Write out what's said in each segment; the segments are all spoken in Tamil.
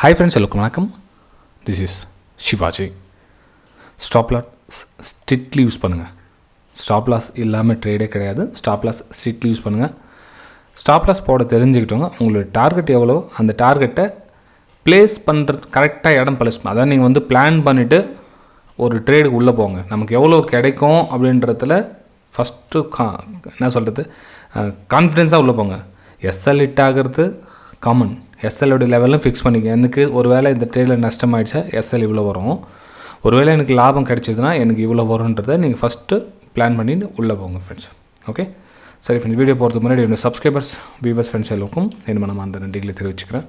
Hi friends, welcome. This is Shivaji. Stop loss strictly use பண்ணுங்க. Stop loss இல்லாமல் ட்ரேடே கிடையாது. Stop loss strictly யூஸ் பண்ணுங்கள். Stop loss போட தெரிஞ்சுக்கிட்டோங்க. உங்களோட டார்கெட் எவ்வளோ அந்த டார்கெட்டை ப்ளேஸ் பண்ணுறது கரெக்டாக இடம் ப்ளேஸ் பண்ண அதான் நீங்கள் பிளான் பண்ணிவிட்டு ஒரு ட்ரேடுக்கு உள்ளே போங்க. நமக்கு எவ்வளோ கிடைக்கும் அப்படின்றதுல ஃபஸ்ட்டு என்ன சொல்கிறது கான்ஃபிடென்ஸாக உள்ளே போங்க. எஸ்எல் ஹிட் ஆகிறது காமன். எஸ்எல்லோட லெவலும் ஃபிக்ஸ் பண்ணிக்க. எனக்கு ஒரு வேளை இந்த ட்ரேடில் நஷ்டமாயிடுச்சா எஸ்எல் இவ்வளோ வரும், ஒருவேளை எனக்கு லாபம் கிடைச்சதுன்னா எனக்கு இவ்வளோ வரும்ன்றதை நீங்கள் ஃபஸ்ட்டு பிளான் பண்ணிட்டு உள்ளே போங்க ஃப்ரெண்ட்ஸ். ஓகே சரி ஃப்ரெண்ட்ஸ், வீடியோ போகிறதுக்கு முன்னாடி என்னோடய சப்ஸ்கிரைபர்ஸ் வியூவர்ஸ் ஃப்ரெண்ட்ஸ் எல்லோருக்கும் நம்ம அந்த நன்றிகளை தெரிவிச்சுக்கிறேன்.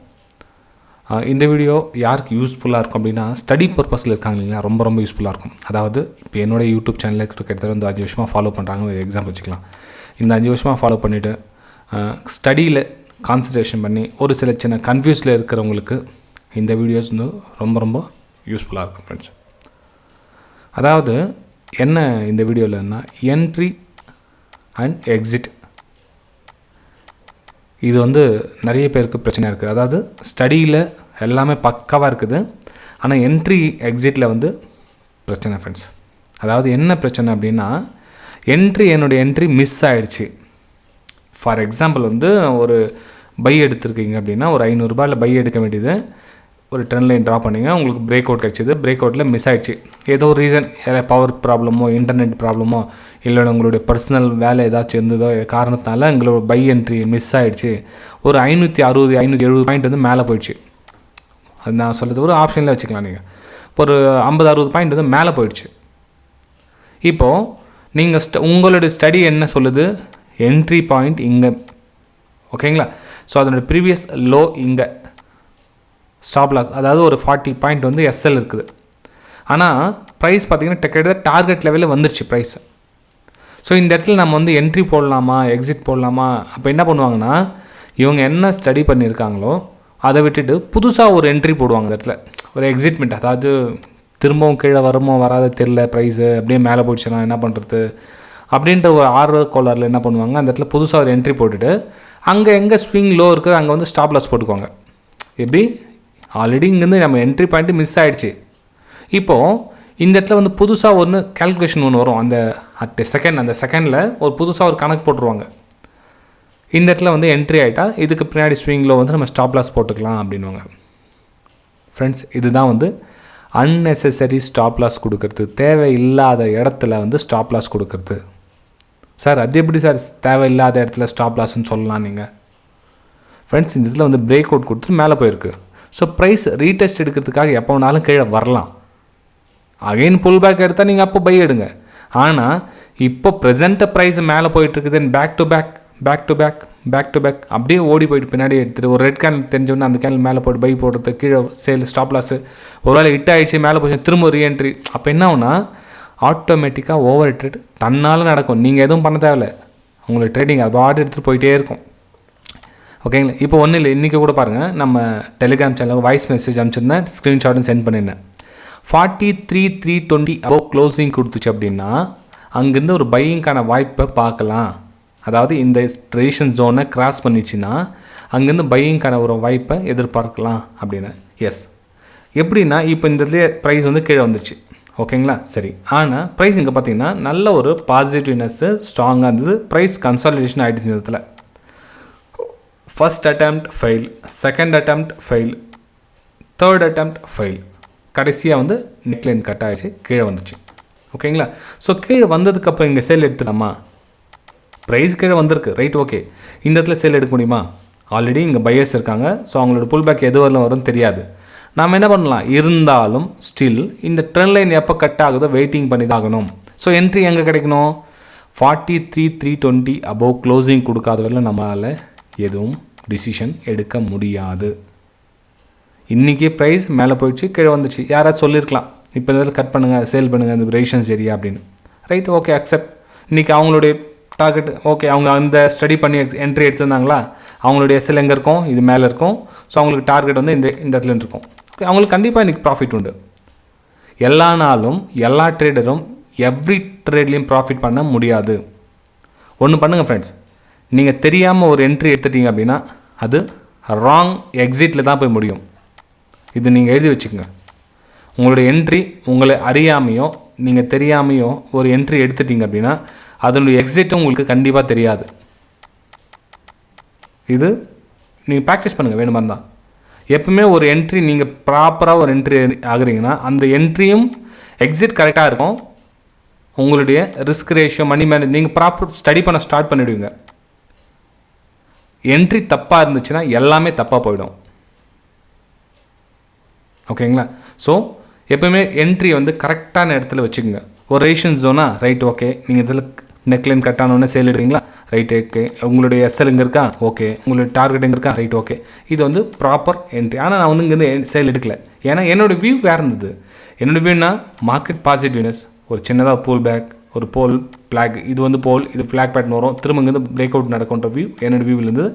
இந்த வீடியோ யாருக்கு யூஸ்ஃபுல்லாக இருக்கும் அப்படின்னா ஸ்டடி பர்பஸில் இருக்காங்க இல்லைங்களா, ரொம்ப யூஸ்ஃபுல்லாக இருக்கும். அதாவது இப்போ என்னோட யூடியூப் சேனலில் கிட்டத்தட்ட 5 வருஷமாக ஃபாலோ பண்ணுறாங்க, ஒரு எக்ஸாம்பிள் வச்சுக்கலாம். இந்த 5 வருஷமாக ஃபாலோ பண்ணிவிட்டு ஸ்டடியில் கான்சன்ட்ரேஷன் பண்ணி ஒரு சின்ன கன்ஃபியூஸில் இருக்கிறவங்களுக்கு இந்த வீடியோஸ் ரொம்ப யூஸ்ஃபுல்லாக இருக்கும் ஃப்ரெண்ட்ஸ். அதாவது என்ன இந்த வீடியோவில்னா என்ட்ரி அண்ட் எக்ஸிட், இது நிறைய பேருக்கு பிரச்சனையாக இருக்குது. அதாவது ஸ்டடியில் எல்லாமே பக்காவாக இருக்குது, ஆனால் என்ட்ரி எக்ஸிட்டில் பிரச்சனை ஃப்ரெண்ட்ஸ். அதாவது என்ன பிரச்சனை அப்படின்னா என்னுடைய என்ட்ரி மிஸ் ஆகிடுச்சு. ஃபார் எக்ஸாம்பிள் ஒரு பை எடுத்துருக்கீங்க அப்படின்னா ஒரு 500 ரூபாயில் பை எடுக்க வேண்டியது ஒரு ட்ரெண்ட் லைன் ட்ரா பண்ணிங்க, உங்களுக்கு பிரேக் அவுட் கிடச்சிது. பிரேக் அவுட்டில் மிஸ் ஆகிடுச்சு, ஏதோ ஒரு ரீசன், பவர் ப்ராப்ளமோ இன்டர்நெட் ப்ராப்ளமோ இல்லை உங்களுடைய பர்சனல் வேலை ஏதாச்சும் இருந்ததோ காரணத்தினால எங்களோட பை என்ட்ரி மிஸ் ஆகிடுச்சு. ஒரு 560 570 பாயிண்ட் மேலே போயிடுச்சு. அது நான் சொல்கிறது ஒரு ஆப்ஷனில் வச்சுக்கலாம். நீங்கள் இப்போ ஒரு 50-60 பாயிண்ட் மேலே போயிடுச்சு. இப்போது நீங்கள் உங்களுடைய ஸ்டடி என்ன சொல்லுது, என்ட்ரி பாயிண்ட் இங்கே, ஓகேங்களா. ஸோ அதனோட ப்ரீவியஸ் லோ இங்கே, ஸ்டாப் லாஸ் அதாவது ஒரு 40 பாயிண்ட் எஸ்எல் இருக்குது. ஆனால் ப்ரைஸ் பார்த்திங்கன்னா கிட்டத்தட்ட டார்கெட் லெவலில் வந்துருச்சு ப்ரைஸ். ஸோ இந்த இடத்துல நம்ம என்ட்ரி போடலாமா எக்ஸிட் போடலாமா, அப்போ என்ன பண்ணுவாங்கன்னா இவங்க என்ன ஸ்டடி பண்ணியிருக்காங்களோ அதை விட்டுட்டு புதுசாக ஒரு என்ட்ரி போடுவாங்க. இந்த இடத்துல ஒரு எக்ஸிட்மெண்ட், அதாவது திரும்பவும் கீழே வருமோ வராத தெரில, ப்ரைஸு அப்படியே மேலே போயிடுச்சுன்னா என்ன பண்ணுறது அப்படின்ற ஒரு ஆர்வ கோளாறில் என்ன பண்ணுவாங்க, அந்த இடத்துல புதுசாக ஒரு என்ட்ரி போட்டுட்டு அங்கே எங்கே ஸ்விங் லோ இருக்குது அங்கே ஸ்டாப் லாஸ் போட்டுக்குவாங்க. எப்படி ஆல்ரெடி இங்கேருந்து நம்ம என்ட்ரி பாயிண்ட்டு மிஸ் ஆகிடுச்சு. இப்போது இந்த இடத்துல புதுசாக ஒன்று கேல்குலேஷன் ஒன்று வரும். அந்த செகண்டில் ஒரு புதுசாக ஒரு கணக்கு போட்டுருவாங்க. இந்த இடத்துல என்ட்ரி ஆகிட்டா இதுக்கு பின்னாடி ஸ்விங்கில் நம்ம ஸ்டாப் லாஸ் போட்டுக்கலாம் அப்படின்வாங்க. ஃப்ரெண்ட்ஸ், இதுதான் அன்னெசரி ஸ்டாப் லாஸ் கொடுக்கறது, தேவையில்லாத இடத்துல ஸ்டாப் லாஸ் கொடுக்கறது. சார் அது எப்படி சார் தேவையில்லாத இடத்துல ஸ்டாப் லாஸ்ன்னு சொல்லலாம் நீங்கள்? ஃப்ரெண்ட்ஸ், இந்த இதில் பிரேக் அவுட் கொடுத்துட்டு மேலே போயிருக்கு. ஸோ ப்ரைஸ் ரீடெஸ்ட் எடுக்கிறதுக்காக எப்போ வேணாலும் கீழே வரலாம். அகைன் புல் பேக் எடுத்தால் நீங்கள் அப்போ பை எடுங்க. ஆனால் இப்போ ப்ரெசென்ட் ப்ரைஸ் மேலே போயிட்டுருக்குது, பேக் டு பேக் அப்படியே ஓடி போயிட்டு பின்னாடி எடுத்துகிட்டு ஒரு ரெட் கேன் தெரிஞ்சோன்னா அந்த கேன் மேலே போய்ட்டு பை போடுறது, கீழே சேல் ஸ்டாப் லாஸு ஒரு வேளை ஹிட் ஆகிடுச்சு மேலே போச்சு திரும்ப ரீஎன்ட்ரி. அப்போ என்ன ஆகுனா ஆட்டோமேட்டிக்காக ஓவர் ட்ரேட் தன்னால் நடக்கும். நீங்கள் எதுவும் பண்ண தேவையில்ல, உங்களுக்கு ட்ரேடிங் அது பாட்டு எடுத்துகிட்டு போயிட்டே இருக்கும். ஓகேங்களா. இப்போ ஒன்றும் இல்லை, இன்றைக்கி கூட பாருங்கள் நம்ம டெலிகிராம் சேனலுக்கு வாய்ஸ் மெசேஜ் அனுப்பிச்சிருந்தேன், ஸ்க்ரீன்ஷாட்டும் சென்ட் பண்ணியிருந்தேன். 43,320 அபோவ் க்ளோசிங் கொடுத்துச்சு அப்படின்னா அங்கேருந்து ஒரு பையிங்கான வாய்ப்பை பார்க்கலாம். அதாவது இந்த ட்ரெடிஷன் ஜோனை கிராஸ் பண்ணிடுச்சுன்னா அங்கேருந்து பையிங்கான ஒரு வாய்ப்பை எதிர்பார்க்கலாம் அப்படின்னு. எஸ், எப்படின்னா இப்போ இந்த இடத்துல ப்ரைஸ் கீழே வந்துச்சு, ஓகேங்களா. சரி, ஆனால் ப்ரைஸ் இங்கே பார்த்தீங்கன்னா நல்ல ஒரு பாசிட்டிவ்னஸ்ஸு ஸ்ட்ராங்காக இருந்தது. ப்ரைஸ் கன்சாலிடேஷன் ஆகிடுச்சு. இந்த இடத்துல first attempt fail, second attempt fail, third attempt fail, கடைசியாக நெக்லைன் கட் ஆகிடுச்சு, கீழே வந்துச்சு. ஓகேங்களா. ஸோ கீழே வந்ததுக்கப்புறம் இங்கே சேல் எடுத்துக்கலாமா? ப்ரைஸ் கீழே வந்திருக்கு, ரைட், ஓகே. இந்த இடத்துல சேல் எடுக்க முடியுமா? ஆல்ரெடி இங்கே பையர்ஸ் இருக்காங்க. ஸோ அவங்களோட புல் பேக் எது வரலாம் வரும்னு தெரியாது. நாம் என்ன பண்ணலாம், இருந்தாலும் ஸ்டில் இந்த ட்ரெண்ட் லைன் எப்போ கட் ஆகுதோ வெயிட்டிங் பண்ணி தான் ஆகணும். ஸோ என்ட்ரி எங்கே கிடைக்கணும்? 43,320 அபோவ் க்ளோசிங் கொடுக்காத வரல நம்மளால் எதுவும் டிசிஷன் எடுக்க முடியாது. இன்றைக்கி ப்ரைஸ் மேலே போயிடுச்சு, கீழே வந்துச்சு, யாராவது சொல்லியிருக்கலாம் இப்போ இந்த கட் பண்ணுங்கள் சேல் பண்ணுங்கள் இந்த ரேஷன்ஸ் ஏரியா அப்படின்னு, ரைட், ஓகே, அக்செப்ட். இன்றைக்கி அவங்களுடைய டார்கெட் ஓகே, அவங்க அந்த ஸ்டடி பண்ணி என்ட்ரி எடுத்திருந்தாங்களா, அவங்களுடைய எஸ்எல் எங்கே இருக்கும், இது மேலே இருக்கும். ஸோ அவங்களுக்கு டார்கெட் இந்த இடத்துல இருக்கும். ஓகே, அவங்களுக்கு கண்டிப்பாக இன்றைக்கி ப்ராஃபிட் உண்டு. எல்லா நாளும் எல்லா ட்ரேடரும் எவ்ரி ட்ரேட்லேயும் ப்ராஃபிட் பண்ண முடியாது. ஒன்று பண்ணுங்கள் ஃப்ரெண்ட்ஸ், நீங்கள் தெரியாமல் ஒரு என்ட்ரி எடுத்துட்டீங்க அப்படின்னா அது ராங் எக்ஸிட்டில் தான் போய் முடியும். இது நீங்கள் எழுதி வச்சுக்கோங்க. உங்களுடைய என்ட்ரி உங்களை அறியாமையோ நீங்கள் தெரியாமையோ ஒரு என்ட்ரி எடுத்துட்டீங்க அப்படின்னா அதனுடைய எக்ஸிட்டும் உங்களுக்கு கண்டிப்பாக தெரியாது. இது நீங்கள் ப்ராக்டிஸ் பண்ணுங்கள் வேணுமா இருந்தால். எப்பவுமே ஒரு என்ட்ரி நீங்கள் ப்ராப்பராக ஒரு என்ட்ரி ஆகுறீங்கன்னா அந்த என்ட்ரியும் எக்ஸிட் கரெக்டாக இருக்கும். உங்களுடைய ரிஸ்க் ரேஷியோ மணி மேனேஜ் நீங்கள் ப்ராப்பர் ஸ்டடி பண்ண ஸ்டார்ட் பண்ணிவிடுவீங்க. என்ட்ரி தப்பாக இருந்துச்சுன்னா எல்லாமே தப்பாக போயிடும். ஓகேங்களா? ஸோ எப்பவுமே என்ட்ரி வந்து கரெக்டான இடத்துல வச்சுக்கோங்க. ஒரு ரேஷன் ஜோனா ரைட், ஓகே. நீங்கள் இதில் நெக்லைன் கட் ஆனோடனே சேல் எடுக்கிறீங்களா, ரைட், ஓகே. உங்களுடைய எஸ்எல் இங்கே இருக்கா, ஓகே. உங்களுடைய டார்கெட் எங்கே இருக்கா, ரைட், ஓகே. இது வந்து ப்ராப்பர் என்ட்ரி. ஆனால் நான் வந்து இங்கேருந்து சேல் எடுக்கல. ஏன்னா என்னோடய வியூ வேறு இருந்தது. என்னோடய வியூனா மார்க்கெட் பாசிட்டிவ்னஸ், ஒரு சின்னதாக பூல் பேக், ஒரு போல் ஃப்ளாக், இது வந்து போல், இது ஃப்ளாக் பேட்டர்ன் வரும், திரும்ப இங்கே வந்து பிரேக் அவுட் நடக்கும்ன்ற வியூ என்னோடய வியூவில் இருந்தது.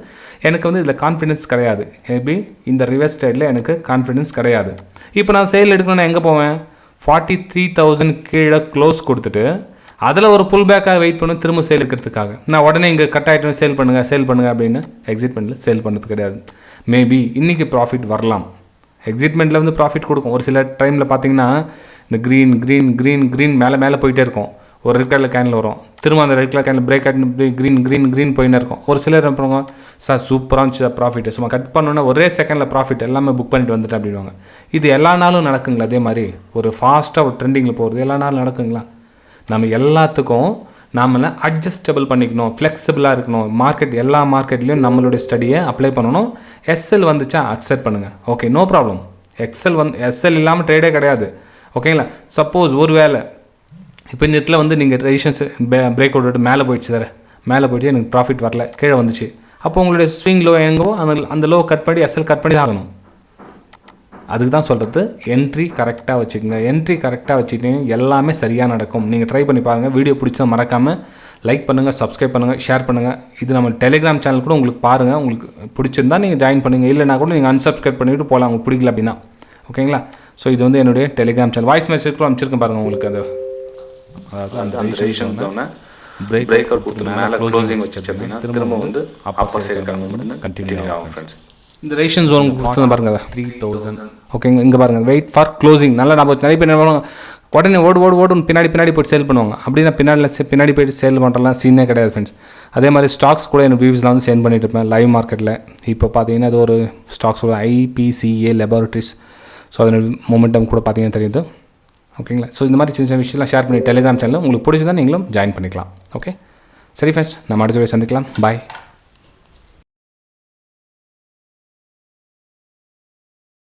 எனக்கு வந்து இதில் கான்ஃபிடன்ஸ் கிடையாது. மேபி இந்த ரிவர்ஸ் ட்ரேடில் எனக்கு கான்ஃபிடன்ஸ் கிடையாது. இப்போ நான் சேல் எடுக்கணும்னா எங்கே போவேன்? 43,000 கீழே க்ளோஸ் கொடுத்துட்டு அதில் ஒரு புல் பேக்காக வெயிட் பண்ணி திரும்ப சேல் எடுக்கிறதுக்காக நான் உடனே இங்கே கட் ஆகிட்டு சேல் பண்ணுங்கள் அப்படின்னு எக்ஸிட்மெண்ட்டில் சேல் பண்ணுறது கிடையாது. மேபி இன்றைக்கி ப்ராஃபிட் வரலாம். எக்ஸிட்மெண்ட்டில் வந்து ப்ராஃபிட் கொடுக்கும். ஒரு சில டைமில் பார்த்தீங்கன்னா இந்த க்ரீன் மேலே போயிட்டே இருக்கும். ஒரு ரெட் கலர் கேனில் வரும், திரும்ப அந்த ரெட் கலர் கேனில் பிரேக் ஆகிட்டு க்ரீன் போயின்னு இருக்கும். ஒரு சிலர் என்ன பண்ணுவாங்க, சார் சூப்பராக இருந்துச்சு ப்ராஃபிட், சும்மா கட் பண்ணோன்னா ஒரே செகண்டில் ப்ராஃபிட் எல்லாமே புக் பண்ணிட்டு வந்துட்டேன் அப்படின்வாங்க. இது எல்லா நாளும் நடக்குங்களா? அதே மாதிரி ஒரு ஃபாஸ்ட்டாக ஒரு ட்ரெண்டிங்கில் போகிறது எல்லா நாளும் நடக்குங்களா? நம்ம எல்லாத்துக்கும் நாமளை அட்ஜஸ்டபிள் பண்ணிக்கணும், ஃப்ளெக்சிபிளாக இருக்கணும். எல்லா மார்க்கெட்லேயும் நம்மளுடைய ஸ்டடியை அப்ளை பண்ணணும். எஸ்எல் வந்துச்சா அக்செப்ட் பண்ணுங்கள், ஓகே, நோ ப்ராப்ளம். எஸ்எல் இல்லாமல் ட்ரேடே கிடையாது. ஓகேங்களா? சப்போஸ் ஒரு வேளை இப்போ இந்த இடத்துல வந்து நீங்கள் ரெசிஸ்டன்ஸ் பிரேக் அவுட் மேலே போயிடுச்சு சார், மேலே போயிடுச்சு, எனக்கு ப்ராஃபிட் வரல, கீழே வந்துச்சு. அப்போ உங்களுடைய ஸ்விங் லோ எங்கோ அந்த லோ கட் பண்ணி எஸ்எல் கட் பண்ணி ஆகணும். அதுக்கு தான் சொல்கிறது, என்ட்ரி கரெக்டாக வச்சுக்கோங்க. என்ட்ரி கரெக்டாக வச்சுக்கிட்டு எல்லாமே சரியாக நடக்கும். நீங்கள் ட்ரை பண்ணி பாருங்கள். வீடியோ பிடிச்சா மறக்காமல் லைக் பண்ணுங்கள், சப்ஸ்கிரைப் பண்ணுங்கள், ஷேர் பண்ணுங்கள். இது நம்ம டெலிகிராம் சேனல் கூட உங்களுக்கு பாருங்கள். உங்களுக்கு பிடிச்சிருந்தா நீங்கள் ஜாயின் பண்ணுங்கள். இல்லைனா கூட நீங்கள் அன்சப்ஸ்கிரைப் பண்ணிவிட்டு போகலாம், உங்களுக்கு பிடிக்கல அப்படின்னா. ஓகேங்களா? ஸோ இது வந்து என்னுடைய டெலிகிராம் சேனல். வாய்ஸ் மெசேஜ் கூட அமைச்சிருக்கேன் பாருங்கள் உங்களுக்கு. அதாவது அந்த ரெசிஸ்டன்ஸ் ஜோனை பிரேக் அவுட் கொடுத்து மேலே க்ளோசிங் வச்சு அப்படின்னா திரும்ப வந்து அப்பர் சைடு வந்து கண்டினியூ ஆகும் ஃப்ரெண்ட்ஸ். இந்த ரெசிஸ்டன்ஸ் ஜோன் கொடுத்து பாருங்கள் 3000. ஓகேங்க, இங்கே பாருங்கள் வெயிட் ஃபார் க்ளோசிங். நல்லா நம்ம நிறைய பேர் என்ன பண்ணுவாங்க, உடனே ஓடுன்னு பின்னாடி போய்ட்டு சேல் பண்ணுவாங்க. அப்படின்னா பின்னாடி போய்ட்டு சேல் பண்ணுறலாம் சீனே கிடையாது ஃப்ரெண்ட்ஸ். அதே மாதிரி ஸ்டாக்ஸ் கூட எனக்கு வியூஸ்லாம் வந்து சென்ட் பண்ணிட்டு இருப்பேன் லைவ் மார்க்கெட்டில். இப்போ பார்த்தீங்கன்னா அது ஒரு ஸ்டாக்ஸ் IPCA லெபார்ட்ரிஸ். ஸோ அதோட மொமெண்டம் கூட பார்த்தீங்கன்னா தெரியுது. ஓகேங்களா? ஸோ இந்த மாதிரி சின்ன சின்ன விஷயம்லாம் ஷேர் பண்ணி டெலிகிராம் சேனலில் உங்களுக்கு பிடிச்சிருந்தா நீங்களும் ஜாயின் பண்ணிக்கலாம். ஓகே, சரி ஃப்ரெண்ட்ஸ், நம்ம அடுத்த வீடியோ சந்திக்கலாம். பாய்.